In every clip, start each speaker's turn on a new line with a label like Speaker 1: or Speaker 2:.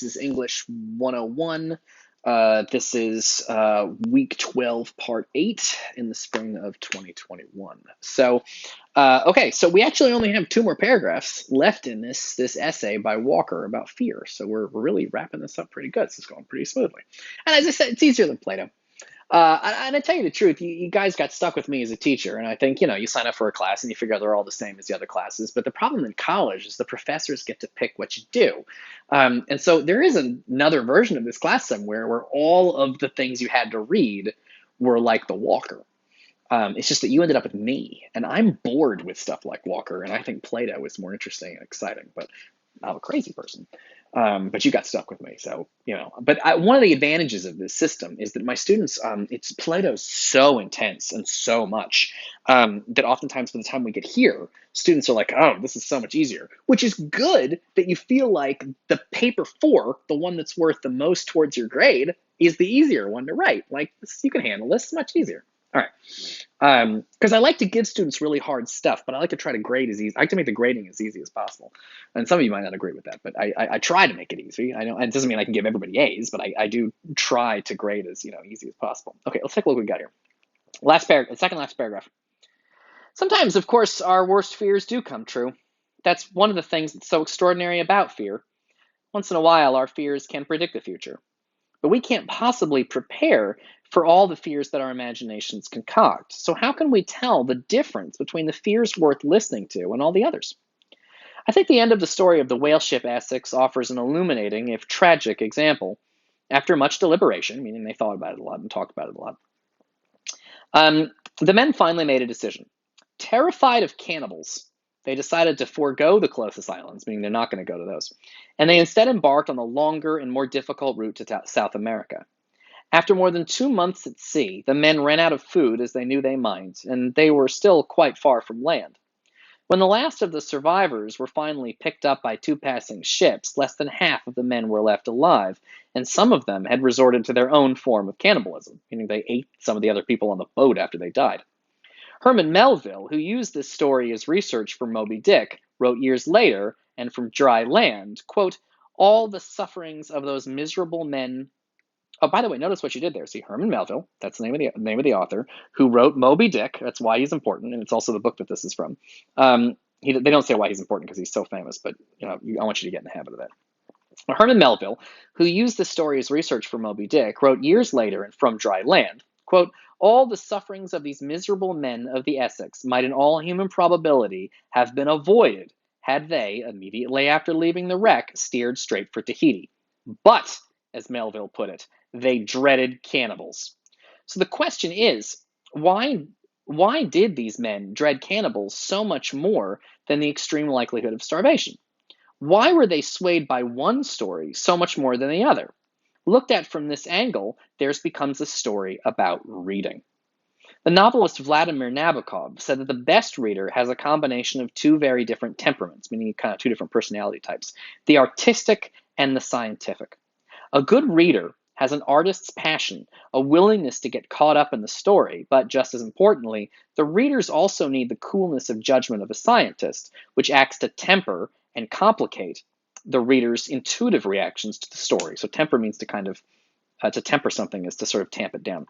Speaker 1: This is English 101. This is week 12, part 8 in the spring of 2021. Okay, so we actually only have 2 more paragraphs left in this essay by Walker about fear. So we're really wrapping this up pretty good. This is going pretty smoothly. And as I said, it's easier than Plato. And I tell you the truth, you guys got stuck with me as a teacher, and I think, you sign up for a class and you figure out they're all the same as the other classes. But the problem in college is the professors get to pick what you do. And so there is another version of this class somewhere where all of the things you had to read were like the Walker. It's just that you ended up with me, and I'm bored with stuff like Walker, and I think Plato is more interesting and exciting, but I'm a crazy person. But you got stuck with me, so, But one of the advantages of this system is that my students, Plato's so intense and so much that oftentimes by the time we get here, students are like, oh, this is so much easier, which is good that you feel like the paper 4, the one that's worth the most towards your grade, is the easier one to write. Like, you can handle this, much easier. All right. Because I like to give students really hard stuff, but I like to try to grade as easy. I like to make the grading as easy as possible. And some of you might not agree with that, but I try to make it easy. I know it doesn't mean I can give everybody A's, but I do try to grade as easy as possible. Okay, let's take a look what we got here. Second last paragraph. Sometimes, of course, our worst fears do come true. That's one of the things that's so extraordinary about fear. Once in a while, our fears can predict the future. But we can't possibly prepare for all the fears that our imaginations concoct. So how can we tell the difference between the fears worth listening to and all the others? I think the end of the story of the whale ship Essex offers an illuminating, if tragic, example. After much deliberation, meaning they thought about it a lot and talked about it a lot, the men finally made a decision. Terrified of cannibals, they decided to forego the closest islands, meaning they're not going to go to those, and they instead embarked on the longer and more difficult route to South America. After more than 2 months at sea, the men ran out of food as they knew they might, and they were still quite far from land. When the last of the survivors were finally picked up by 2 passing ships, less than half of the men were left alive, and some of them had resorted to their own form of cannibalism, meaning they ate some of the other people on the boat after they died. Herman Melville, who used this story as research for Moby Dick, wrote years later, and from dry land, quote, all the sufferings of those miserable men. Oh, by the way, notice what you did there. See, Herman Melville, that's the name of the author, who wrote Moby Dick. That's why he's important, and it's also the book that this is from. They don't say why he's important because he's so famous, but I want you to get in the habit of that. Herman Melville, who used this story as research for Moby Dick, wrote years later and from dry land, quote, all the sufferings of these miserable men of the Essex might in all human probability have been avoided had they, immediately after leaving the wreck, steered straight for Tahiti. But, as Melville put it, they dreaded cannibals. So the question is, why did these men dread cannibals so much more than the extreme likelihood of starvation? Why were they swayed by one story so much more than the other? Looked at from this angle, theirs becomes a story about reading. The novelist Vladimir Nabokov said that the best reader has a combination of 2 very different temperaments, meaning kind of 2 different personality types, the artistic and the scientific. A good reader has an artist's passion, a willingness to get caught up in the story, but just as importantly, the readers also need the coolness of judgment of a scientist, which acts to temper and complicate the reader's intuitive reactions to the story. So temper means to temper something is to sort of tamp it down.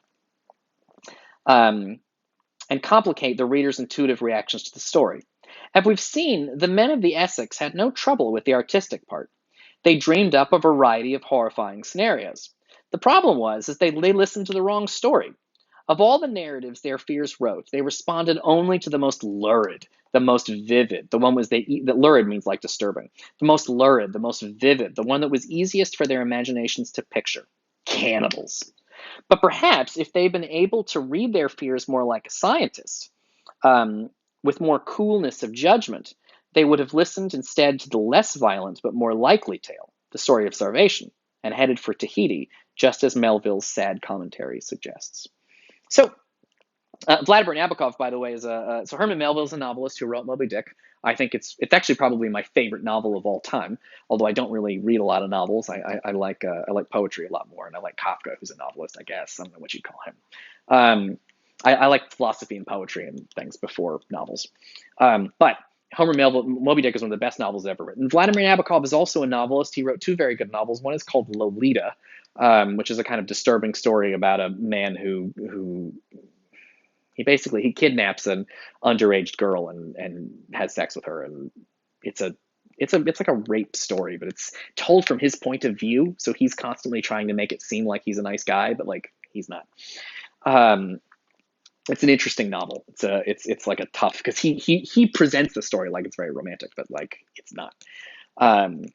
Speaker 1: And complicate the reader's intuitive reactions to the story. As we've seen, the men of the Essex had no trouble with the artistic part. They dreamed up a variety of horrifying scenarios. The problem was they listened to the wrong story. Of all the narratives their fears wrote, they responded only to the most lurid, the most vivid. The one that lurid means like disturbing. The most lurid, the most vivid, the one that was easiest for their imaginations to picture. Cannibals. But perhaps if they'd been able to read their fears more like a scientist, with more coolness of judgment, they would have listened instead to the less violent but more likely tale, the story of starvation, and headed for Tahiti, just as Melville's sad commentary suggests. So, Vladimir Nabokov, by the way, so Herman Melville is a novelist who wrote Moby Dick. I think it's actually probably my favorite novel of all time, although I don't really read a lot of novels. I like poetry a lot more, and I like Kafka, who's a novelist, I guess. I don't know what you'd call him. I like philosophy and poetry and things before novels. But Homer Melville, Moby Dick is one of the best novels ever written. Vladimir Nabokov is also a novelist. He wrote two very good novels. One is called Lolita, which is a kind of disturbing story about a man who he kidnaps an underage girl and has sex with her, and it's a it's like a rape story, but it's told from his point of view. So he's constantly trying to make it seem like he's a nice guy, but like he's not. Um, it's an interesting novel. It's like a tough because he presents the story like it's very romantic, but like it's not. Um,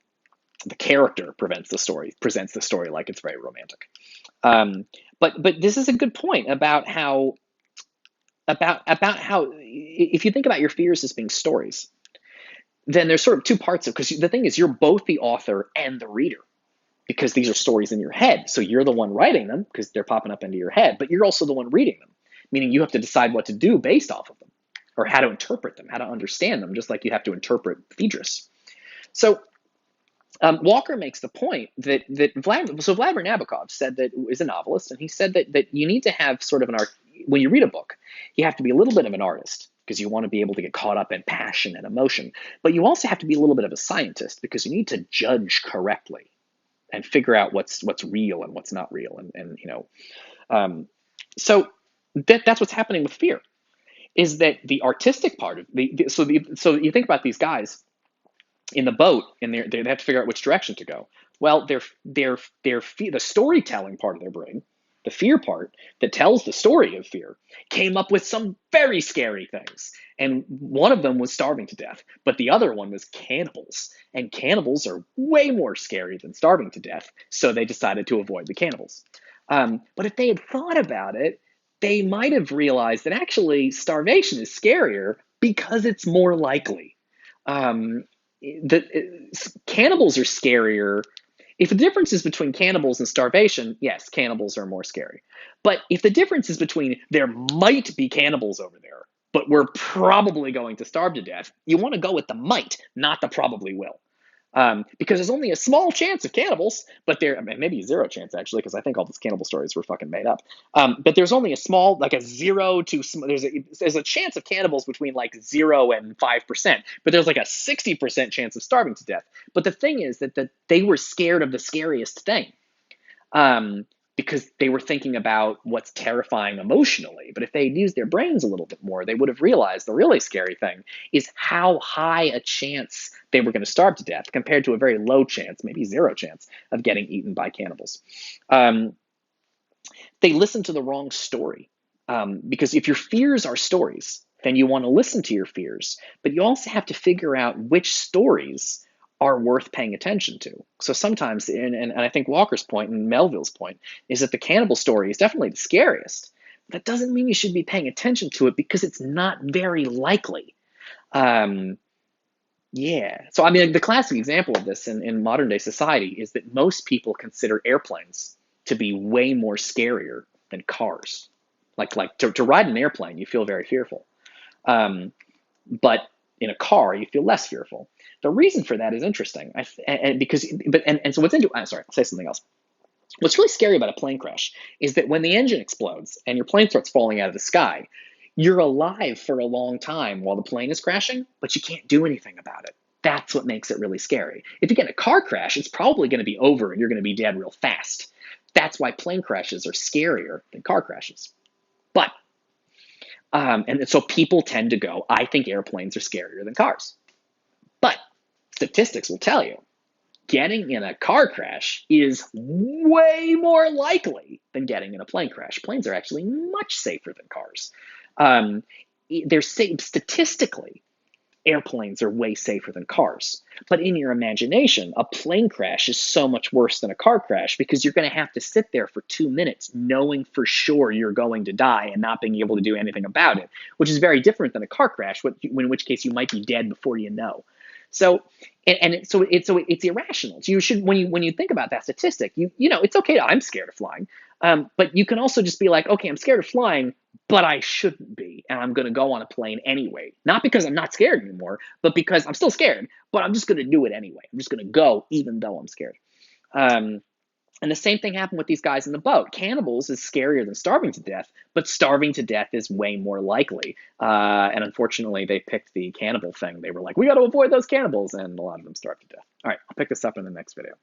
Speaker 1: the character presents the story like it's very romantic. Um, but this is a good point about how if you think about your fears as being stories, then there's sort of two parts of because the thing is you're both the author and the reader because these are stories in your head. So you're the one writing them because they're popping up into your head, but you're also the one reading them, meaning you have to decide what to do based off of them or how to interpret them, how to understand them, just like you have to interpret Phaedrus. So Walker makes the point that Vladimir Nabokov said that is a novelist, and he said that you need to have sort of an art when you read a book. You have to be a little bit of an artist because you want to be able to get caught up in passion and emotion, but you also have to be a little bit of a scientist because you need to judge correctly and figure out what's real and what's not real, and so that's what's happening with fear is that the artistic part of so you think about these guys in the boat and they have to figure out which direction to go. Well, the storytelling part of their brain, the fear part that tells the story of fear, came up with some very scary things. And one of them was starving to death, but the other one was cannibals. And cannibals are way more scary than starving to death, so they decided to avoid the cannibals. But if they had thought about it, they might have realized that actually starvation is scarier because it's more likely. Um, Cannibals are scarier. If the difference is between cannibals and starvation, yes, cannibals are more scary. But if the difference is between there might be cannibals over there, but we're probably going to starve to death, you want to go with the might, not the probably will. Because there's only a small chance of cannibals, but there, I mean, maybe zero chance actually, because I think all these cannibal stories were fucking made up. But there's only a small, like a zero to there's a chance of cannibals between like 0 and 5%, but there's like a 60% chance of starving to death. But the thing is that they were scared of the scariest thing. Um, because they were thinking about what's terrifying emotionally. But if they had used their brains a little bit more, they would have realized the really scary thing is how high a chance they were going to starve to death compared to a very low chance, maybe zero chance, of getting eaten by cannibals. Um, they listened to the wrong story. Because if your fears are stories, then you want to listen to your fears, but you also have to figure out which stories are worth paying attention to. So sometimes, and I think Walker's point and Melville's point is that the cannibal story is definitely the scariest. That doesn't mean you should be paying attention to it because it's not very likely. Um, yeah. So, I mean, the classic example of this in modern day society is that most people consider airplanes to be way more scarier than cars. Like to ride an airplane, you feel very fearful. Um, but in a car, you feel less fearful. The reason for that is interesting. So what's into, I'm sorry, I'll say something else. What's really scary about a plane crash is that when the engine explodes and your plane starts falling out of the sky, you're alive for a long time while the plane is crashing, but you can't do anything about it. That's what makes it really scary. If you get in a car crash, it's probably going to be over and you're going to be dead real fast. That's why plane crashes are scarier than car crashes. But and so people tend to go, I think airplanes are scarier than cars. But statistics will tell you getting in a car crash is way more likely than getting in a plane crash. Planes are actually much safer than cars. They're safe statistically. Airplanes are way safer than cars. But in your imagination, a plane crash is so much worse than a car crash because you're going to have to sit there for 2 minutes knowing for sure you're going to die and not being able to do anything about it, which is very different than a car crash, in which case you might be dead before you know. So, so it's irrational. So you should, when you think about that statistic, you know it's okay. I'm scared of flying, but you can also just be like, okay, I'm scared of flying, but I shouldn't be, and I'm going to go on a plane anyway. Not because I'm not scared anymore, but because I'm still scared, but I'm just going to do it anyway. I'm just going to go even though I'm scared. Um, And the same thing happened with these guys in the boat. Cannibals is scarier than starving to death, but starving to death is way more likely. And unfortunately, they picked the cannibal thing. They were like, we got to avoid those cannibals, and a lot of them starved to death. All right, I'll pick this up in the next video.